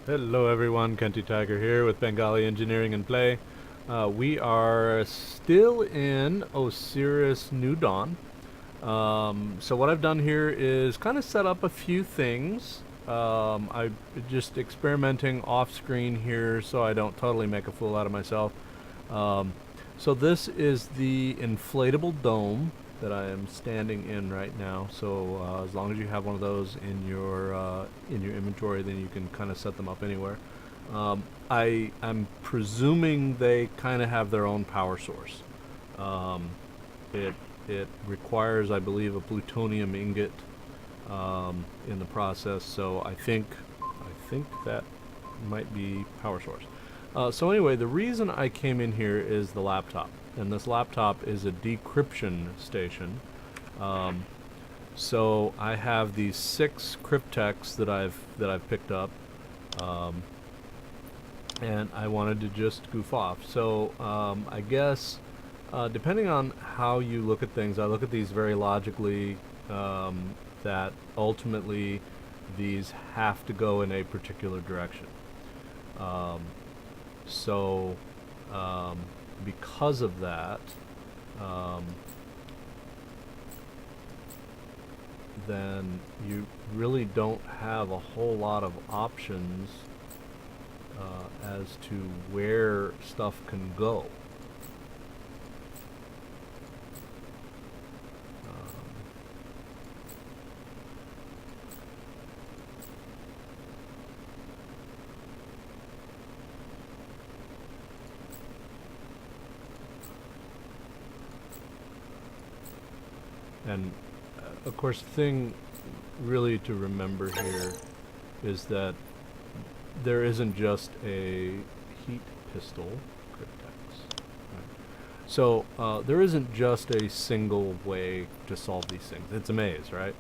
Hello everyone, Kenty Tiger here with Bengali Engineering and Play. We are still in Osiris New Dawn. So what I've done here is kind of set up a few things. I'm just experimenting off screen here so I don't totally make a fool out of myself. Um, so this is the inflatable dome that I am standing in right now. So as long as you have one of those in your inventory, then you can kind of set them up anywhere. I'm presuming they kind of have their own power source. Um, it it requires, I believe, a plutonium ingot in the process. So I think that might be power source. So anyway, the reason I came in here is the laptop, and this laptop is a decryption station. Um, so I have these 6 cryptechs that I've picked up, um, and I wanted to just goof off. So I guess depending on how you look at things, I look at these very logically. That ultimately these have to go in a particular direction. Um, so, because of that, um, then you really don't have a whole lot of options as to where stuff can go. And of course, the thing really to remember here is that there isn't just a heat pistol cryptex. Right? So there isn't just a single way to solve these things. It's a maze, right?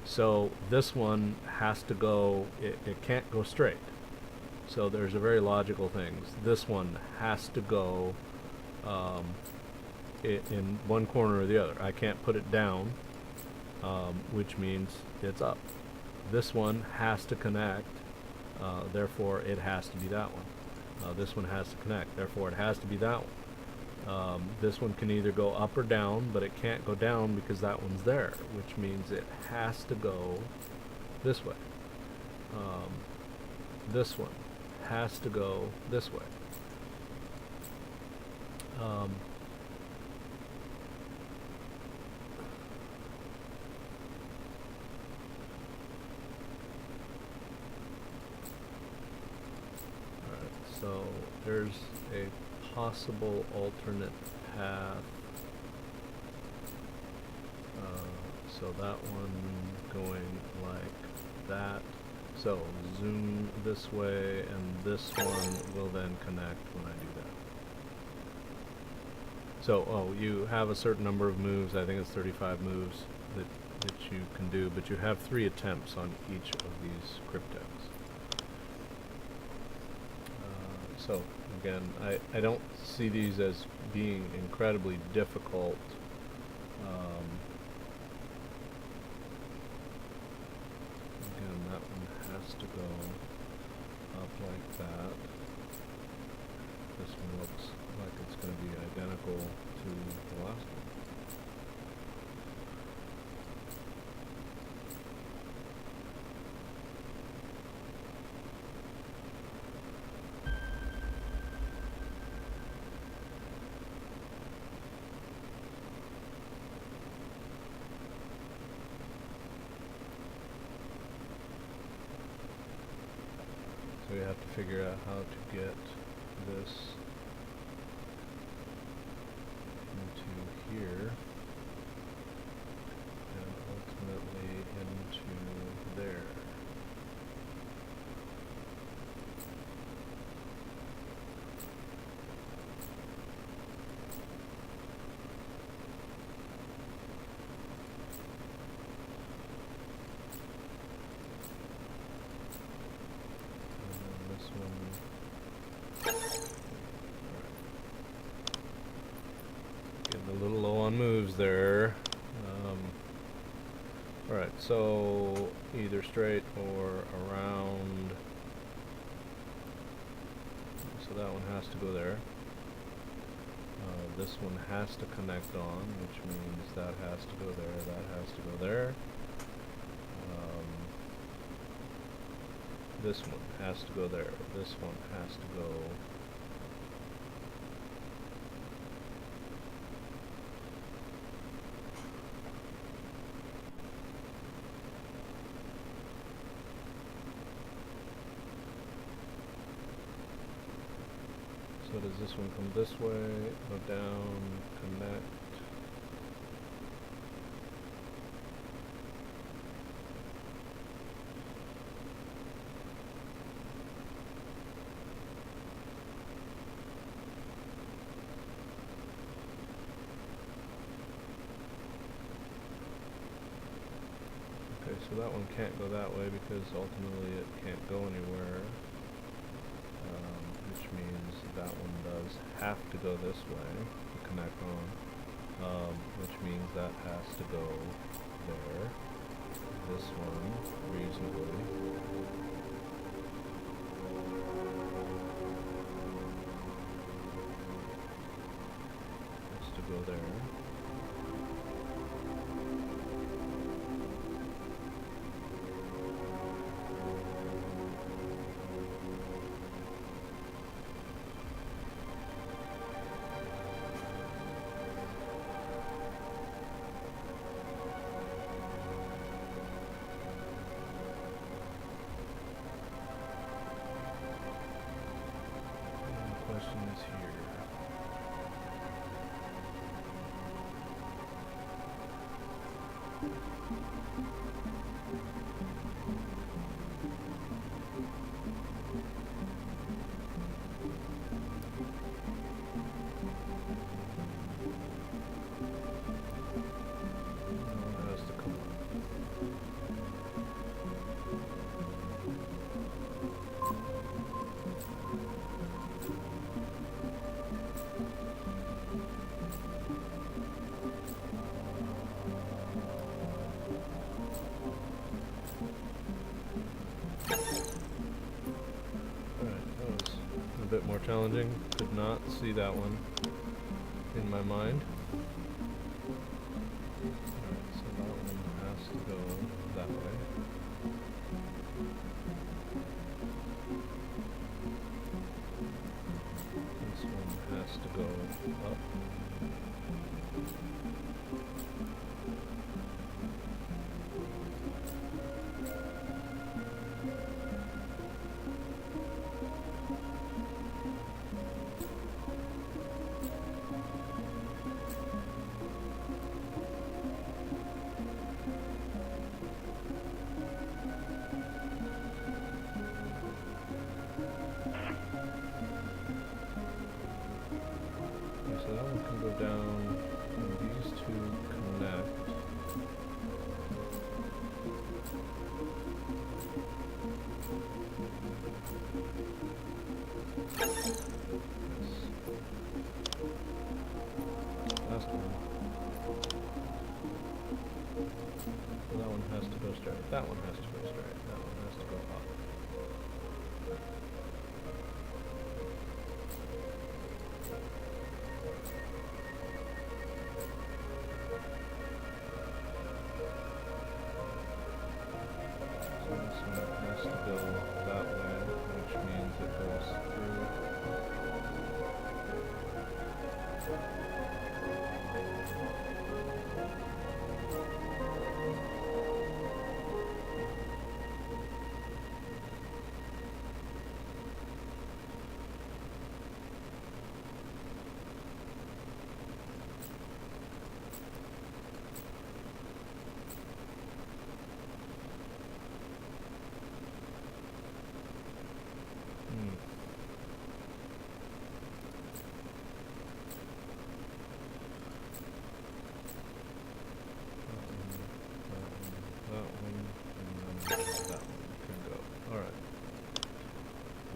So this one has to go, it can't go straight. So there's a very logical thing. This one has to go in one corner or the other. I can't put it down, which means it's up. This one has to connect, therefore it has to be that one. This one has to connect, therefore it has to be that one. This one can either go up or down, but it can't go down because that one's there, which means it has to go this way. This one has to go this way. So there's a possible alternate path. So that one going like that. So zoom this way, and this one will then connect when I do that. So, you have a certain number of moves. I think it's 35 moves that you can do, but you have 3 attempts on each of these cryptex. So again, I don't see these as being incredibly difficult. Again, that one has to go up like that. This one looks like it's going to be identical to the last one. So we have to figure out how to get this into here and ultimately into there. Getting a little low on moves there. Alright, so either straight or around so that one has to go there. This one has to connect on, which means that has to go there, that has to go there. This one has to go there, this one has to go. So does this one come this way, go down, connect? Okay, so that one can't go that way because ultimately it can't go anywhere. Which means that one does have to go this way to connect on, which means that has to go there. This one, reasonably. Has to go there. Questions here. Has to come on. A bit more challenging. Could not see that one in my mind. Alright, so that one has to go that way. This one has to go up. So that one can go down, and these two connect. Last one. So that one has to go straight. That one has to go straight. That one has to go up. This one has to go that way, which means it goes through.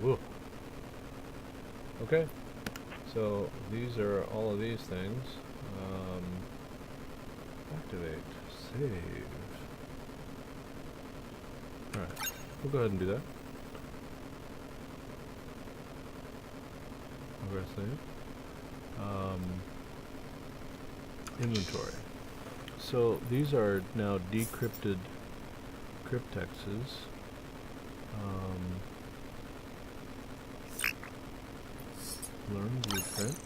Whoa. Okay, so these are all of these things. Activate, save. Alright, we'll go ahead and do that. Progress save. Inventory. So these are now decrypted cryptexes. Learn blueprint.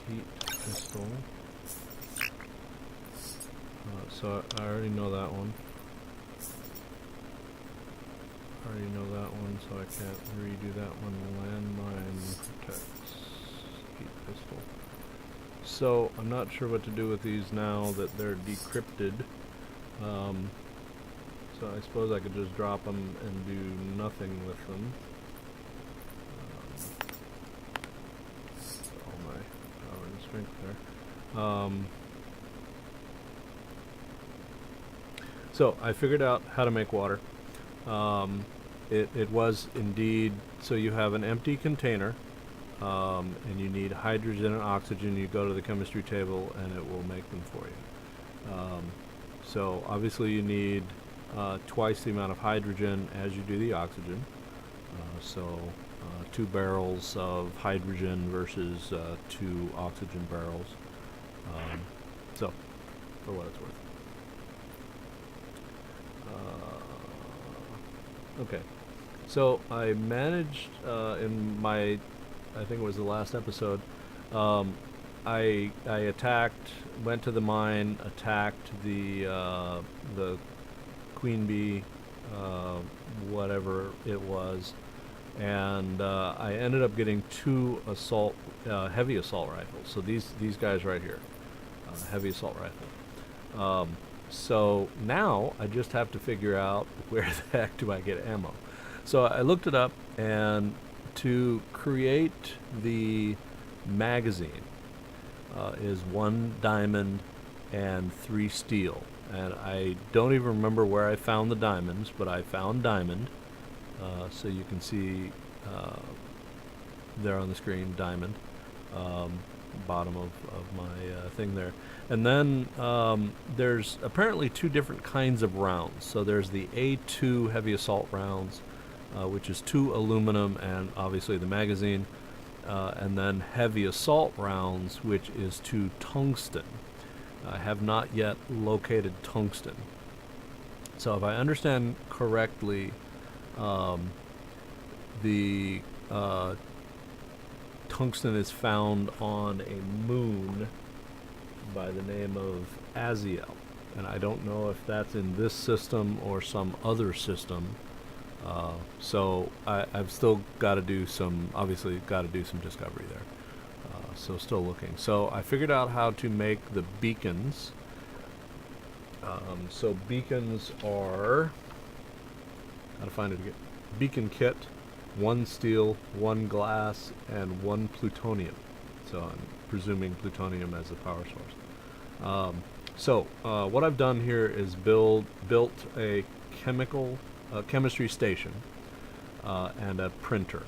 Heat pistol. So I already know that one. So I can't redo that one. Landmine protects. Heat pistol. So I'm not sure what to do with these now that they're decrypted. So I suppose I could just drop them and do nothing with them. All my power and strength there. So I figured out how to make water. It was indeed, so you have an empty container, and you need hydrogen and oxygen. You go to the chemistry table and it will make them for you. So obviously you need twice the amount of hydrogen as you do the oxygen. So 2 barrels of hydrogen versus 2 oxygen barrels. So for what it's worth. Okay, so I managed in my, I think it was the last episode, I attacked, went to the mine, attacked the queen bee, whatever it was, and I ended up getting 2 heavy assault rifles. So these guys right here, heavy assault rifle. So now I just have to figure out where the heck do I get ammo. So I looked it up, and to create the magazine is 1 diamond and 3 steel. And I don't even remember where I found the diamonds, but I found diamond. So you can see there on the screen, diamond. Bottom of my thing there. And then there's apparently 2 different kinds of rounds. So there's the A2 heavy assault rounds, which is 2 aluminum and obviously the magazine, and then heavy assault rounds, which is 2 tungsten. I have not yet located tungsten. So if I understand correctly, the tungsten is found on a moon by the name of Aziel, and I don't know if that's in this system or some other system. So I've still got to do some, obviously got to do some discovery there. So still looking. So I figured out how to make the beacons. So beacons are, how to find it again? Beacon kit, 1 steel, 1 glass, and 1 plutonium. So I'm presuming plutonium as the power source. So what I've done here is built a chemistry station and a printer.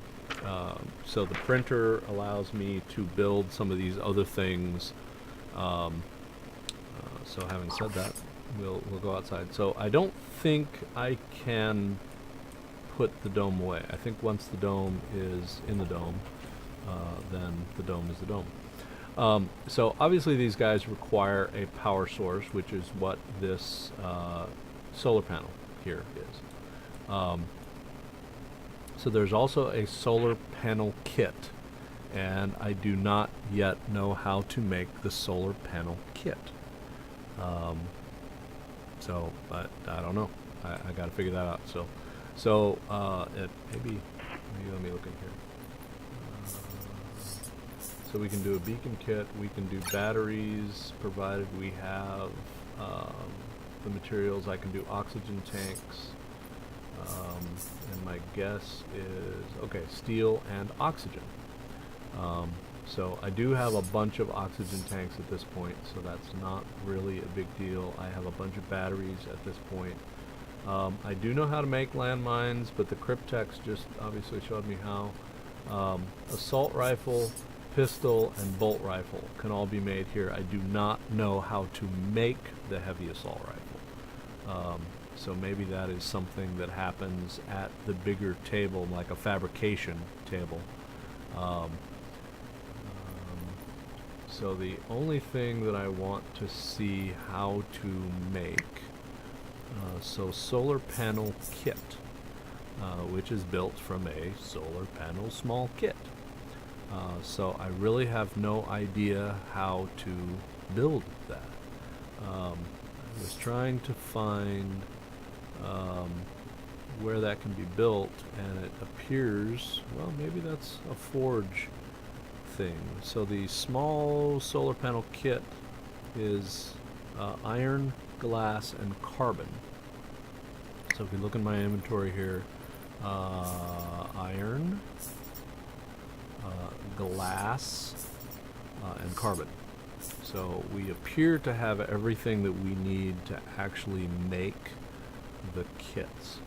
So the printer allows me to build some of these other things. So having said that, we'll go outside. So I don't think I can put the dome away. I think once the dome is in the dome, then the dome is the dome. So obviously these guys require a power source, which is what this solar panel here is. So there's also a solar panel kit, and I do not yet know how to make the solar panel kit. But I don't know. I got to figure that out. So maybe let me look in here. So we can do a beacon kit. We can do batteries, provided we have the materials. I can do oxygen tanks. And my guess is, okay, steel and oxygen. So I do have a bunch of oxygen tanks at this point, so that's not really a big deal. I have a bunch of batteries at this point. I do know how to make landmines, but the cryptex just obviously showed me how. Assault rifle, pistol, and bolt rifle can all be made here. I do not know how to make the heavy assault rifle. So maybe that is something that happens at the bigger table, like a fabrication table. Um, so the only thing that I want to see how to make, so solar panel kit, which is built from a solar panel small kit. So I really have no idea how to build that. I was trying to find where that can be built, and it appears, well, maybe that's a forge thing. So the small solar panel kit is iron, glass, and carbon. So if you look in my inventory here, iron, glass, and carbon. So we appear to have everything that we need to actually make the kits.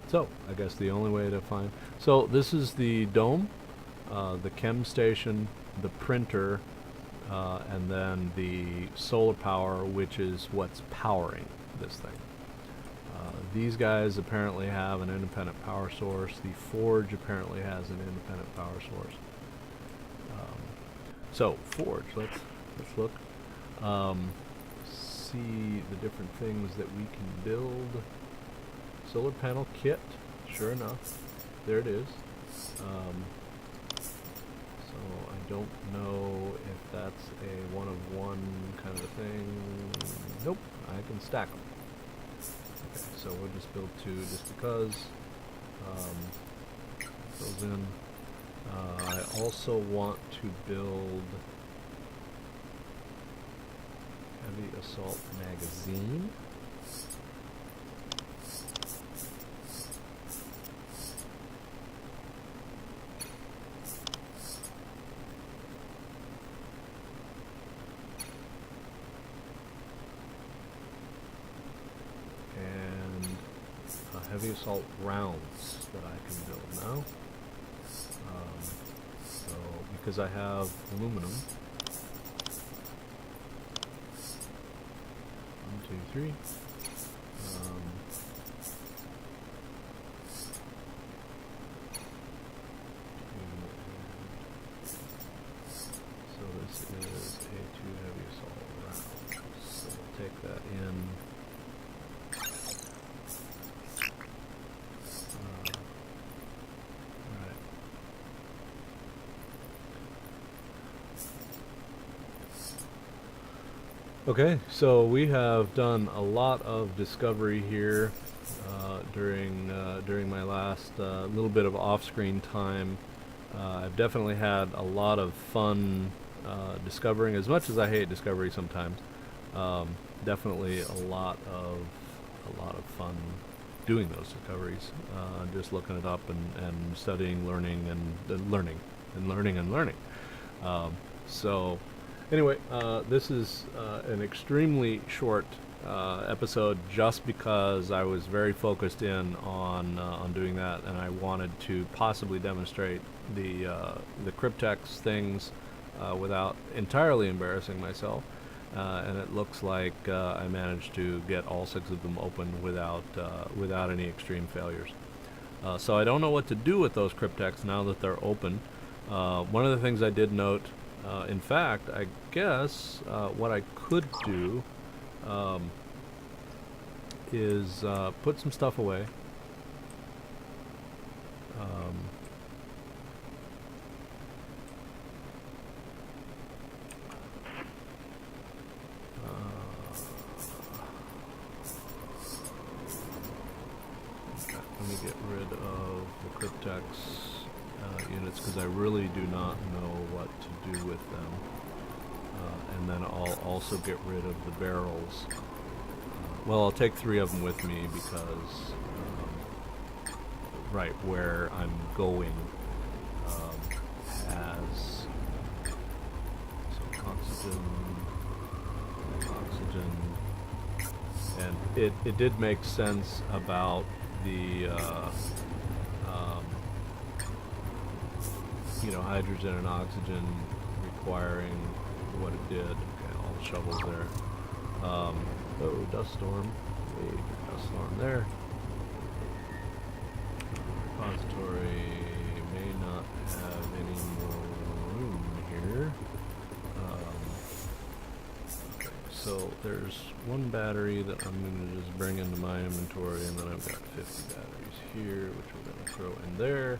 So I guess the only way to find, so this is the dome, the chem station, the printer, and then the solar power, which is what's powering this thing. These guys apparently have an independent power source. The forge apparently has an independent power source. So forge, let's look. See the different things that we can build. Solar panel kit, sure enough, there it is. So I don't know if that's a one-of-one kind of a thing. Nope, I can stack them. Okay, so we'll just build two just because. Goes in. I also want to build heavy assault magazine. Heavy assault rounds that I can build now. So because I have aluminum, 1, 2, 3. So this is a 2 heavy assault rounds. So we'll take that in. Okay, so we have done a lot of discovery here during my last little bit of off-screen time. I've definitely had a lot of fun discovering, as much as I hate discovery sometimes. Definitely a lot of fun doing those discoveries, just looking it up and studying, learning, and learning. So. Anyway, this is an extremely short episode, just because I was very focused in on doing that, and I wanted to possibly demonstrate the Cryptex things without entirely embarrassing myself. And it looks like I managed to get all 6 of them open without any extreme failures. So I don't know what to do with those Cryptex now that they're open. One of the things I did note. In fact, I guess what I could do is put some stuff away. Okay, let me get rid of the Cryptex units, because I really do not know what to do with them. And then I'll also get rid of the barrels. Well, I'll take 3 of them with me because right where I'm going has some oxygen, and it did make sense about the hydrogen and oxygen requiring what it did. Okay, all the shovels there. Oh, dust storm. on there. Repository may not have any more room here. Okay, so there's one battery that I'm going to just bring into my inventory, and then I've got 50 batteries here, which we're going to throw in there.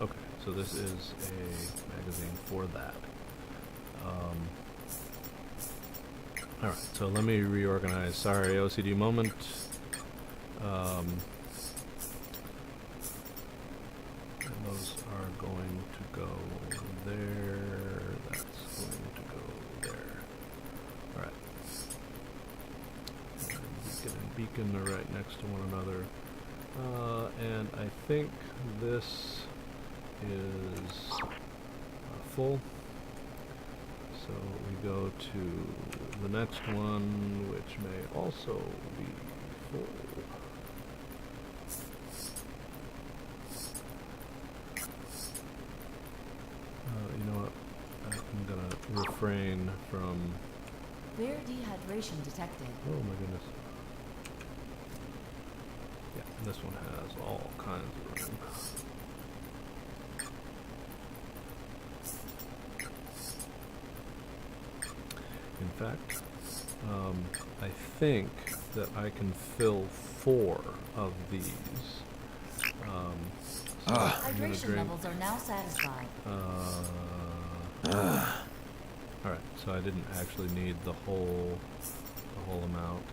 Okay, so this is a magazine for that. Alright, so let me reorganize. Sorry, OCD moment. And those are going to go there. That's going to go there. Alright. Beacon and beacon are right next to one another. And I think this is full. So we go to the next one, which may also be full. You know what? I'm gonna refrain from... Rare dehydration detected. Oh my goodness. Yeah, this one has all kinds of room. In fact, I think that I can fill 4 of these. So hydration levels are now satisfied. Alright, so I didn't actually need the whole amount.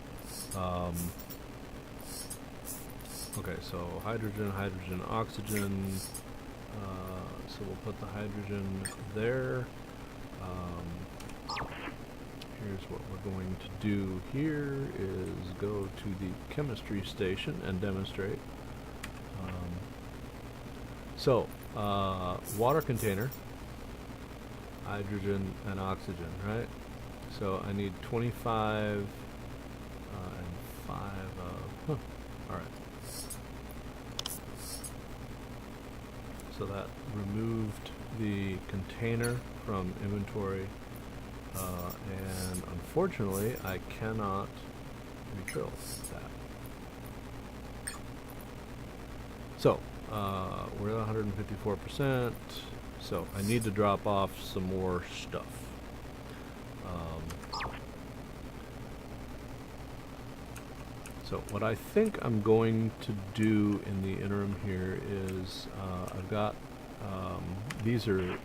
Okay, so hydrogen, oxygen. So we'll put the hydrogen there. Here's what we're going to do here is go to the chemistry station and demonstrate. Water container, hydrogen and oxygen, right? So I need 25 and 5 of... Alright. So that removed the container from inventory. And unfortunately, I cannot refill that. So, we're at 154%, so I need to drop off some more stuff. So what I think I'm going to do in the interim here is, I've got, these are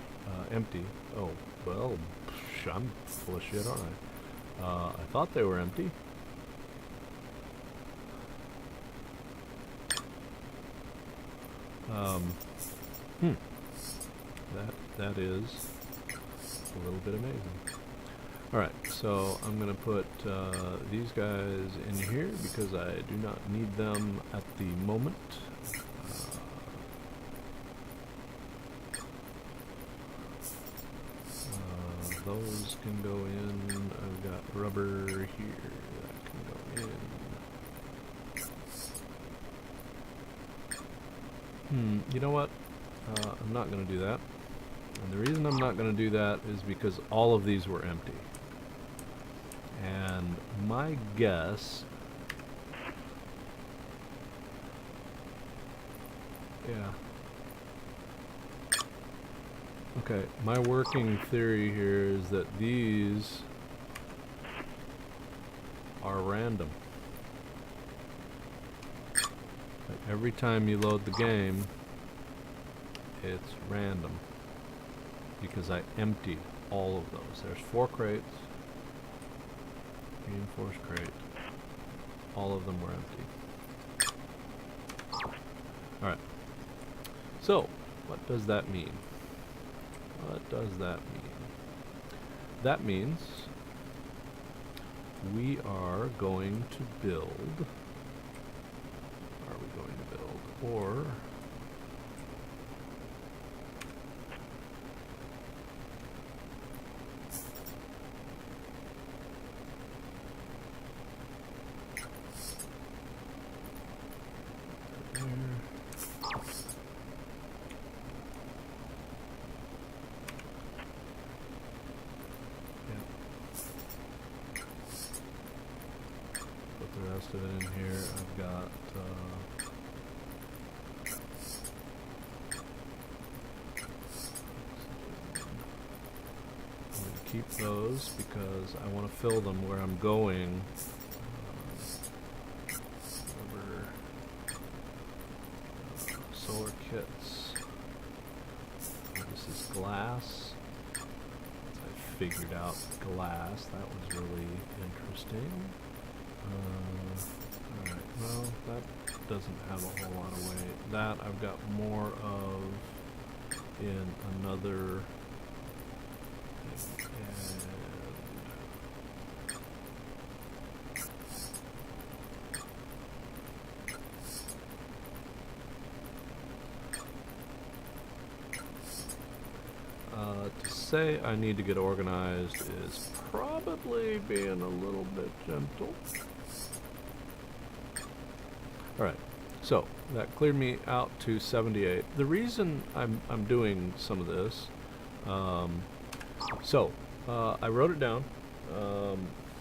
empty. Oh, well, I'm full of shit, aren't I? I thought they were empty. That is a little bit amazing. Alright, so I'm going to put these guys in here because I do not need them at the moment. Those can go in. I've got rubber here that can go in. You know what? I'm not going to do that. And the reason I'm not going to do that is because all of these were empty. And my guess... Yeah. Okay, my working theory here is that these are random. Like every time you load the game, it's random. Because I emptied all of those. There's 4 crates. Reinforced crate. All of them were empty. Alright. So, what does that mean? What does that mean? That means we are going to build. Are we going to build? Or put the rest of it in here. I've got I'm going to keep those because I want to fill them where I'm going. Over solar kits. This is glass. I figured out glass. That was really interesting. Alright, well, that doesn't have a whole lot of weight. That I've got more of in another. To say I need to get organized is probably being a little bit gentle. Alright, so that cleared me out to 78. The reason I'm doing some of this, I wrote it down.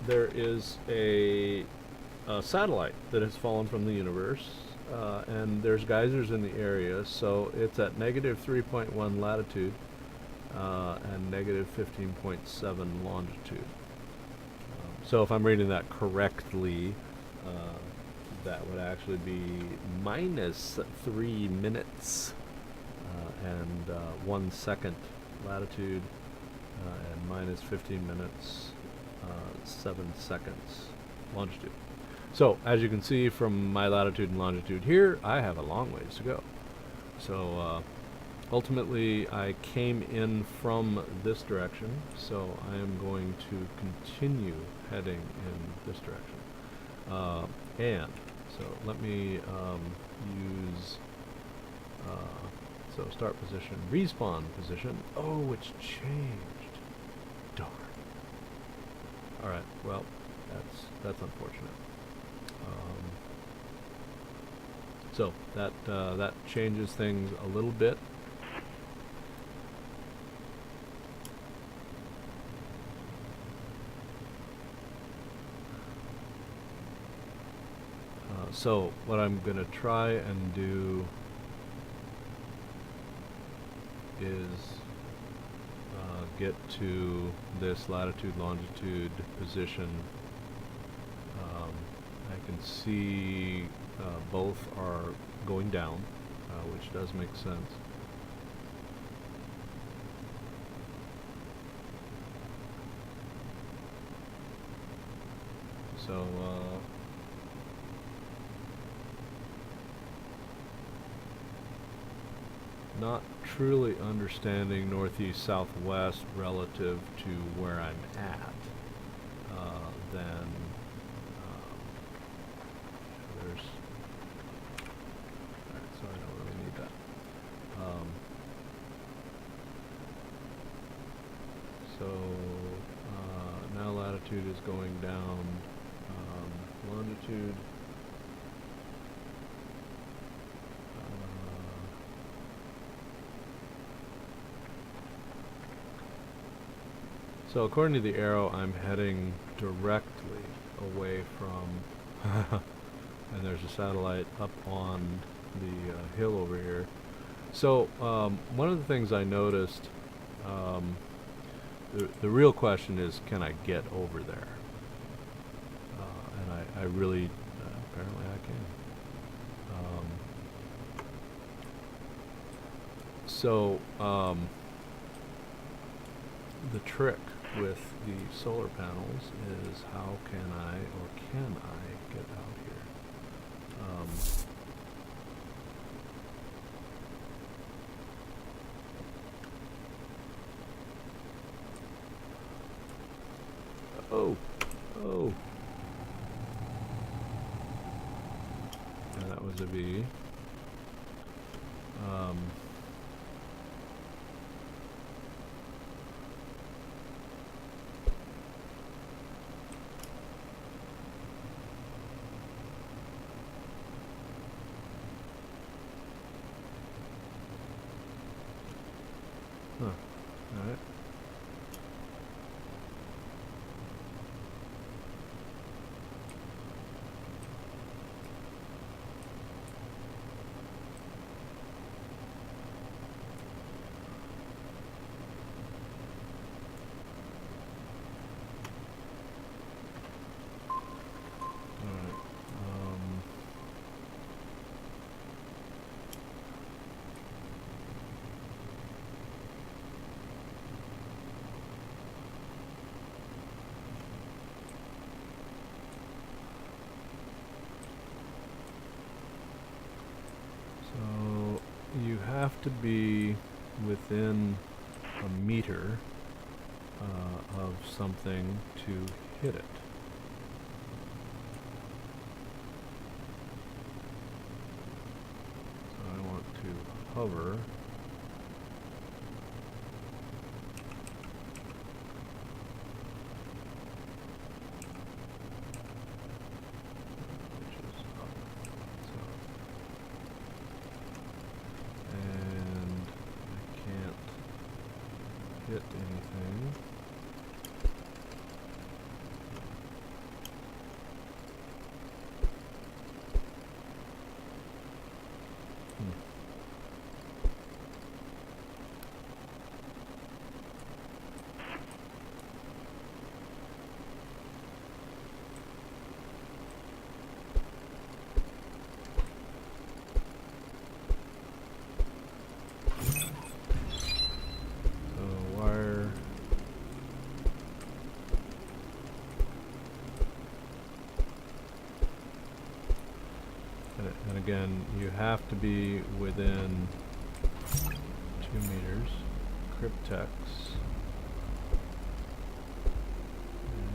There is a satellite that has fallen from the universe, and there's geysers in the area, so it's at negative 3.1 latitude and negative 15.7 longitude. So if I'm reading that correctly, that would actually be minus 3 minutes and 1 second latitude, and minus 15 minutes, 7 seconds longitude. So as you can see from my latitude and longitude here, I have a long ways to go. So ultimately I came in from this direction, so I am going to continue heading in this direction. And so let me use so start position, respawn position. Oh, it's changed. Darn. Alright, well, that's unfortunate. So that changes things a little bit. So what I'm going to try and do is get to this latitude longitude position. I can see both are going down, which does make sense. So not truly understanding northeast southwest relative to where I'm at, then there's alright, so I don't really need that. Now latitude is going down, longitude so according to the arrow, I'm heading directly away from and there's a satellite up on the hill over here. So one of the things I noticed, the real question is, can I get over there? And I really, apparently I can. The trick with the solar panels is how can I get out here? Oh, that was a V. Huh. Alright. So you have to be within a meter of something to hit it. So I want to hover. Hit anything. And again, you have to be within 2 meters. Cryptex.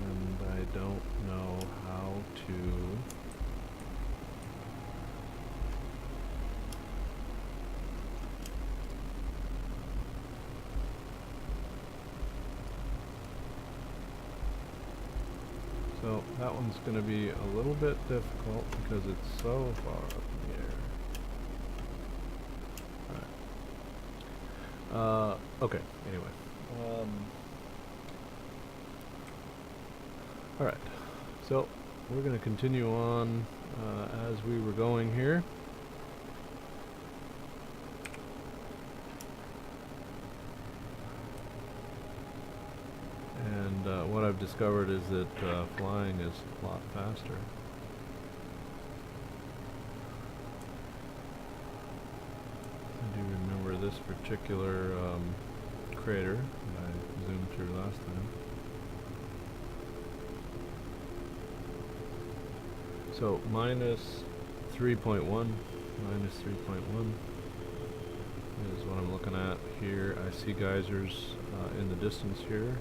And I don't know how to... So that one's going to be a little bit difficult because it's so far up in the air. Alright. Okay, anyway. Alright, so we're going to continue on as we were going here. And what I've discovered is that flying is a lot faster. I do remember this particular crater that I zoomed through last time. So minus 3.1 is what I'm looking at here. I see geysers in the distance here.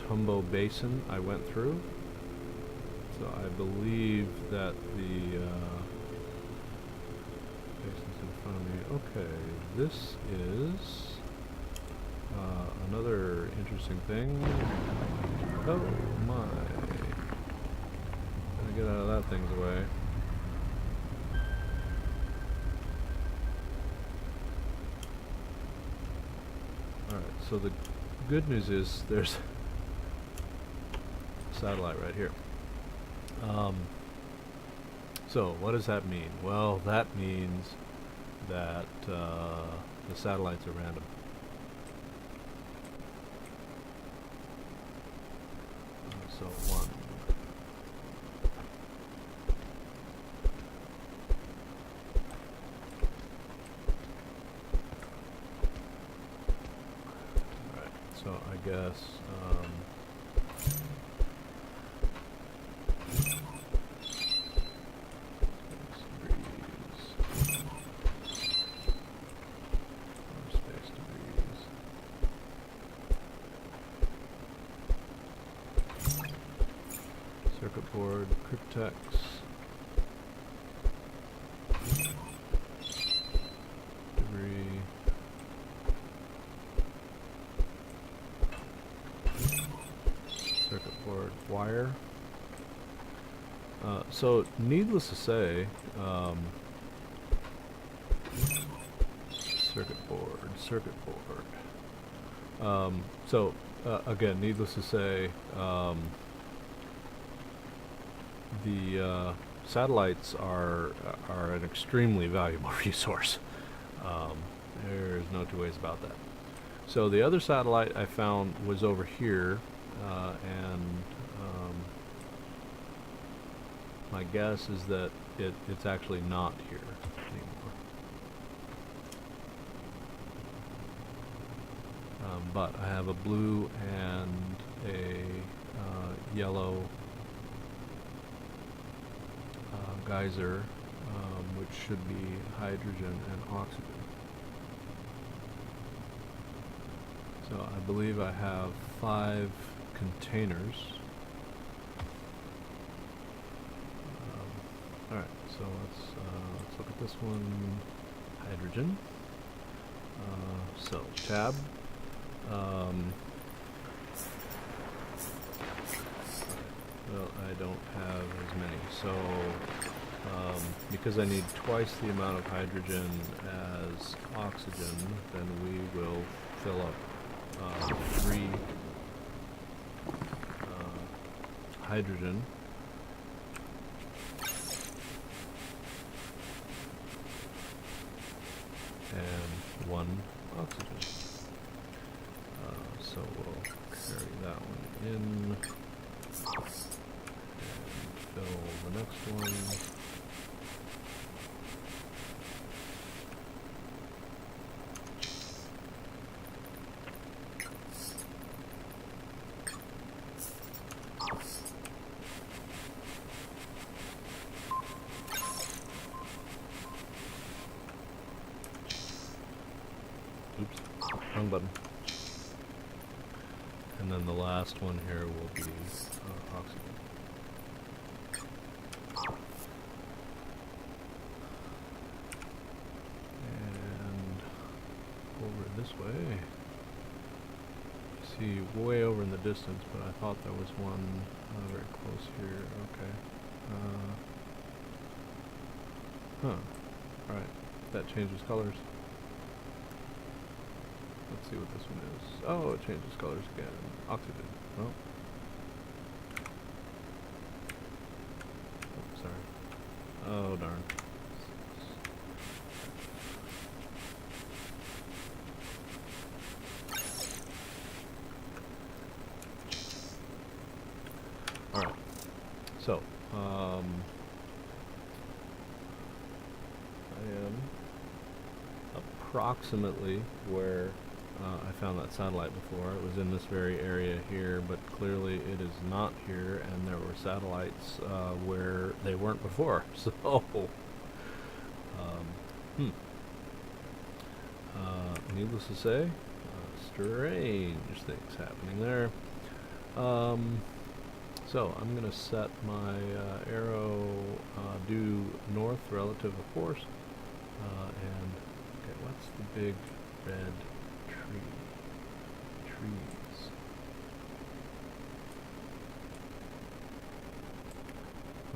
Tumbo Basin I went through, so I believe that the basin's in front of me. Okay, this is another interesting thing. Oh my! Gotta get out of that thing's way. All right, so the good news is there's satellite right here. So what does that mean? Well, that means that the satellites are random. So 1. Alright, so I guess circuit board, cryptex. board wire. So needless to say, circuit board. Again, needless to say, the satellites are an extremely valuable resource. There's no two ways about that. So the other satellite I found was over here, and my guess is that it's actually not here anymore. But I have a blue and a yellow geyser, which should be hydrogen and oxygen. So I believe I have 5 containers. Alright, so let's look at this one. Hydrogen. So tab. Well, I don't have as many, so because I need twice the amount of hydrogen as oxygen, then we will fill up 3 hydrogen and 1 oxygen. So we'll carry that one in and fill the next one. Oops, wrong button. And then the last one here will be oxygen. And over this way. See, way over in the distance, but I thought there was one very close here. Okay. Alright, that changes colors. Let's see what this one is. Oh, it changes colors again. Oxygen. Well. Oh, sorry. Oh, darn. Alright. So, I am approximately where I found that satellite before. It was in this very area here, but clearly it is not here, and there were satellites where they weren't before. So, needless to say, strange things happening there. So I'm going to set my arrow due north relative of course, and okay, what's the big red trees?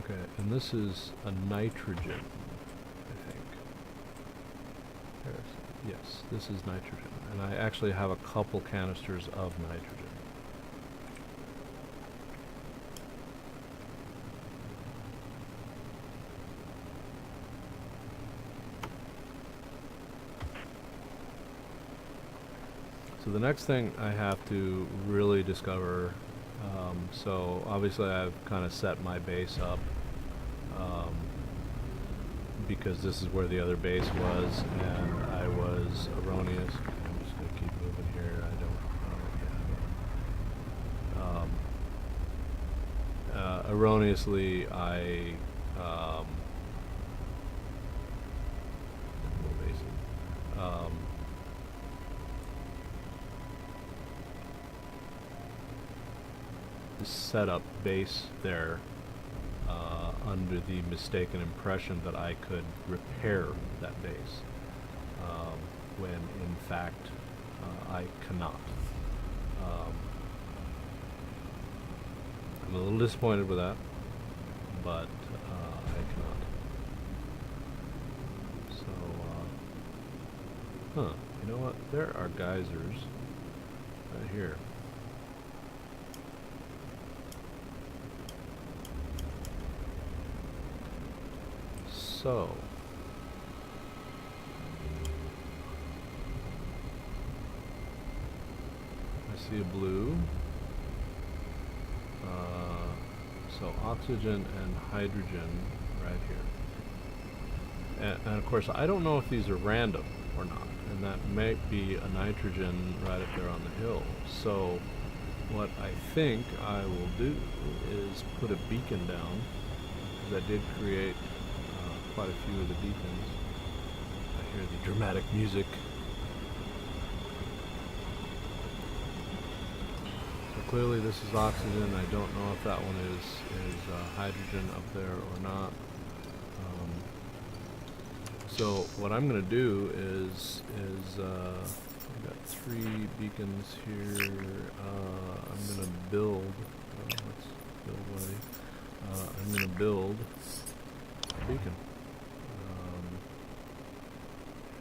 Okay, and this is a nitrogen, I think. Yes, this is nitrogen, and I actually have a couple canisters of nitrogen. So the next thing I have to really discover, so obviously I've kind of set my base up, because this is where the other base was, and I was erroneous. I'm just going to keep moving here. Erroneously, I set up base there under the mistaken impression that I could repair that base, when in fact I cannot. I'm a little disappointed with that, but I cannot. So, you know what? There are geysers right here. So, I see a blue. So oxygen and hydrogen right here. And of course, I don't know if these are random or not, and that might be a nitrogen right up there on the hill. So what I think I will do is put a beacon down, because I did create quite a few of the beacons. I hear the dramatic music. So clearly this is oxygen. I don't know if that one is hydrogen up there or not. So what I'm going to do is I've got 3 beacons here. I'm going to build. Let's build one of these. I'm going to build a beacon,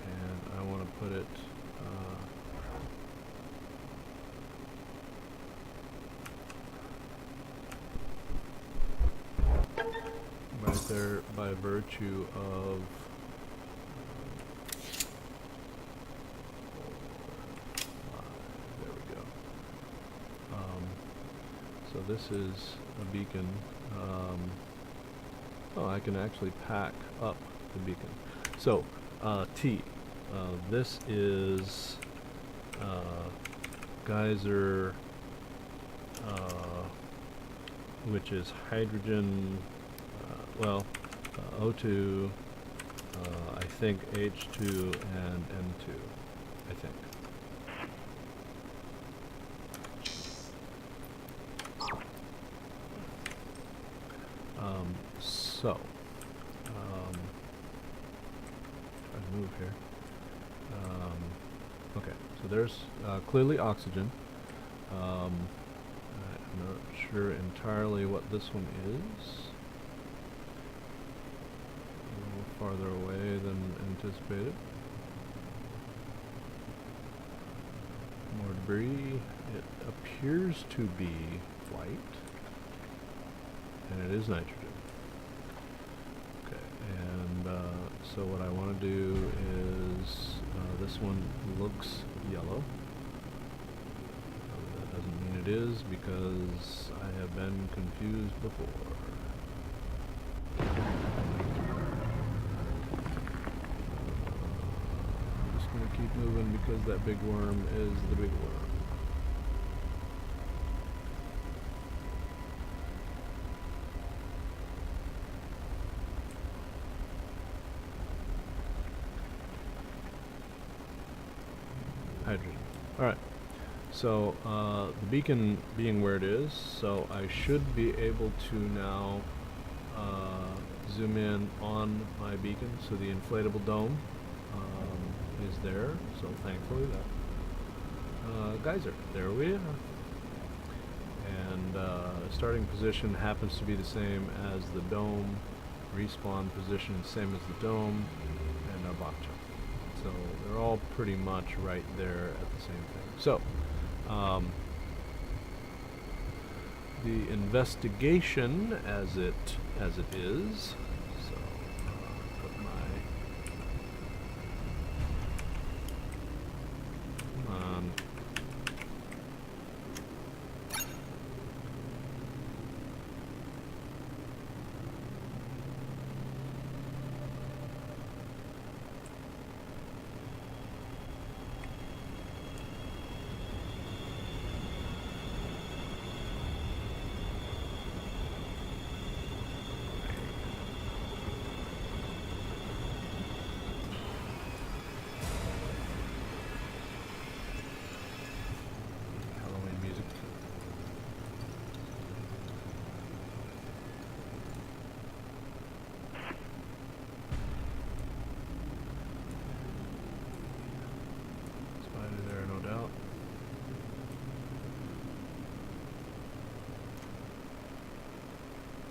and I want to put it. Right there by virtue of there we go. So this is a beacon. Oh, I can actually pack up the beacon. So T, this is geyser, which is hydrogen. O2, I think H2 and N2, I think. Try to move here. Okay, so there's clearly oxygen. I'm not sure entirely what this one is. Farther away than anticipated. More debris. It appears to be white, and it is nitrogen. Okay, and so what I want to do is this one looks yellow. That doesn't mean it is, because I have been confused before. Keep moving because that big worm is the big worm. Hydrogen. Alright, so the beacon being where it is, so I should be able to now zoom in on my beacon. So the inflatable dome is there, so thankfully that geyser, there we are. And starting position happens to be the same as the dome, respawn position same as the dome, and our bokcha. So they're all pretty much right there at the same thing. So the investigation as it is. So put my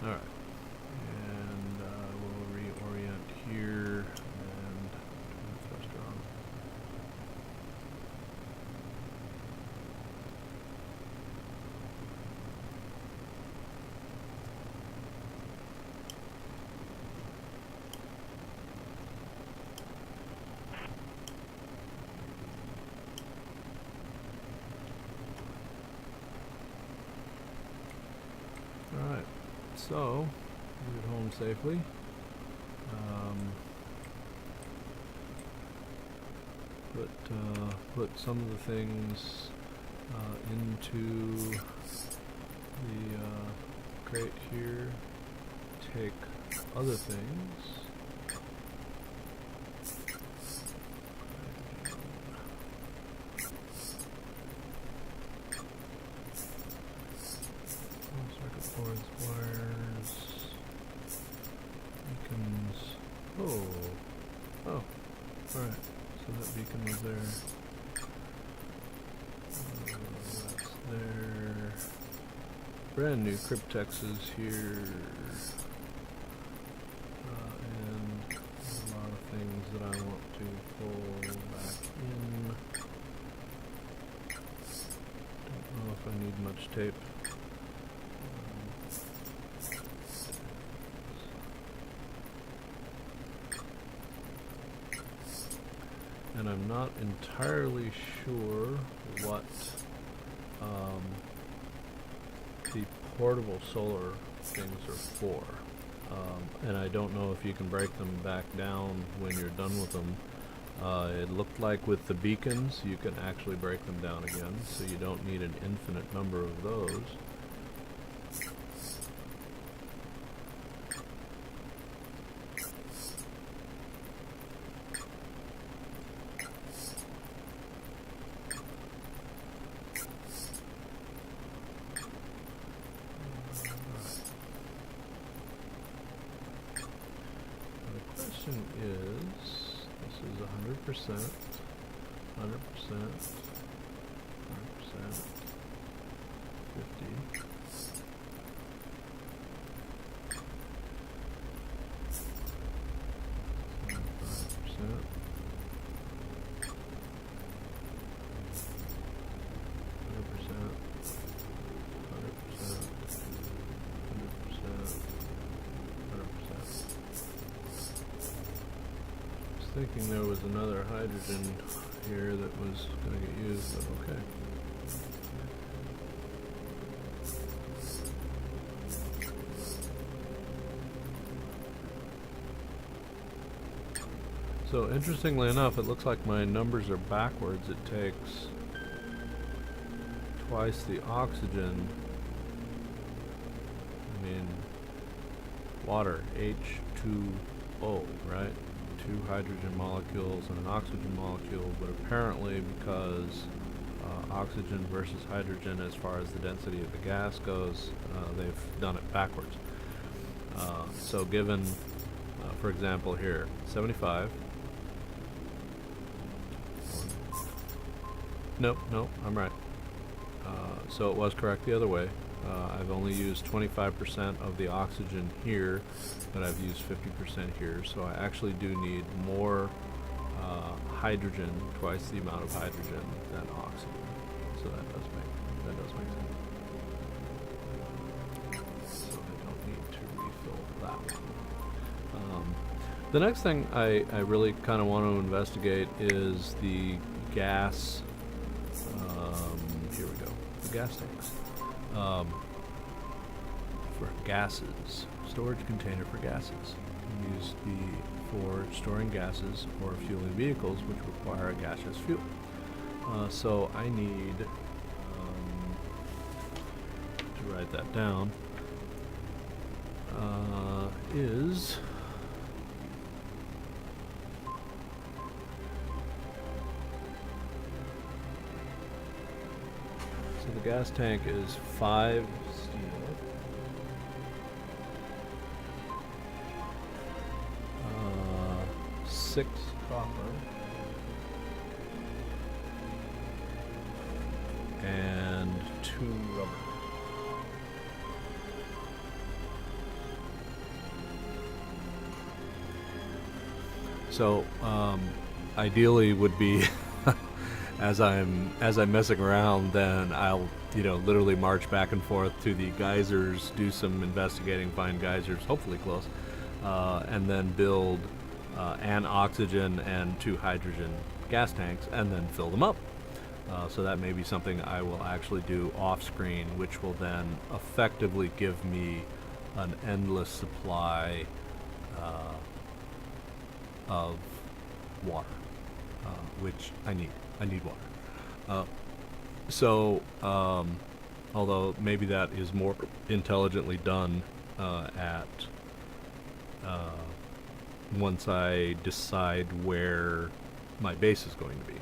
Alright. And we'll reorient here and turn the thruster on. Alright, so we get home safely. Put some of the things into the crate here. Take other things. Circuit boards, wires, beacons. Oh, alright. So that beacon was there. That's there. Brand new cryptexes here. And a lot of things that I want to pull back in. Don't know if I need much tape. And I'm not entirely sure what the portable solar things are for. And I don't know if you can break them back down when you're done with them. It looked like with the beacons you can actually break them down again, so you don't need an infinite number of those. This is 100%, 100%, 100%, 50. Thinking there was another hydrogen here that was going to get used, but okay. So interestingly enough, it looks like my numbers are backwards. It takes twice the oxygen. I mean, water, H2O, right? 2 hydrogen molecules and an oxygen molecule, but apparently because oxygen versus hydrogen as far as the density of the gas goes, they've done it backwards. So given, for example here, 75. No, I'm right. So it was correct the other way. I've only used 25% of the oxygen here, but I've used 50% here, so I actually do need more hydrogen, twice the amount of hydrogen than oxygen. So that does make sense. So I don't need to refill that one. The next thing I really kind of want to investigate is the gas. Here we go. The gas tanks. For gases, storage container for gases. Use for storing gases or fueling vehicles which require a gaseous fuel. So I need to write that down. Is so the gas tank is 5 steel. 6 copper and 2 rubber. So ideally would be as I'm messing around, then I'll literally march back and forth to the geysers, do some investigating, find geysers, hopefully close, and then build an oxygen and 2 hydrogen gas tanks, and then fill them up. So that may be something I will actually do off screen, which will then effectively give me an endless supply of water, which I need. I need water. Although maybe that is more intelligently done once I decide where my base is going to be.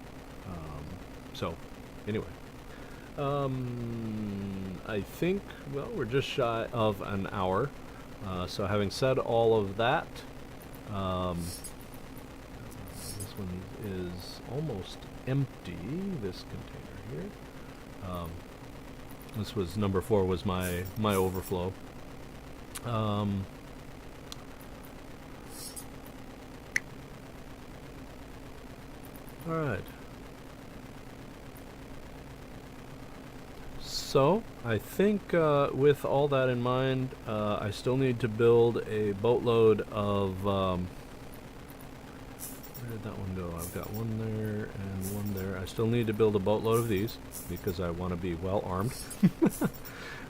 Anyway, I think, well, we're just shy of an hour. So having said all of that, this one is almost empty, this container here. This was number 4 was my overflow. All right. So I think with all that in mind, I still need to build a boatload of. Where did that one go? I've got one there and one there. I still need to build a boatload of these because I want to be well armed.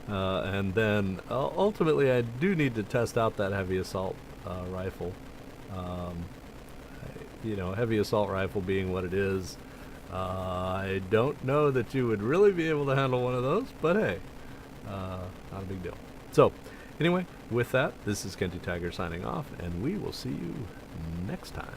And then ultimately I do need to test out that heavy assault rifle. Heavy assault rifle being what it is, I don't know that you would really be able to handle one of those, but hey, not a big deal. So anyway, with that, this is Kenty Tiger signing off, and we will see you next time.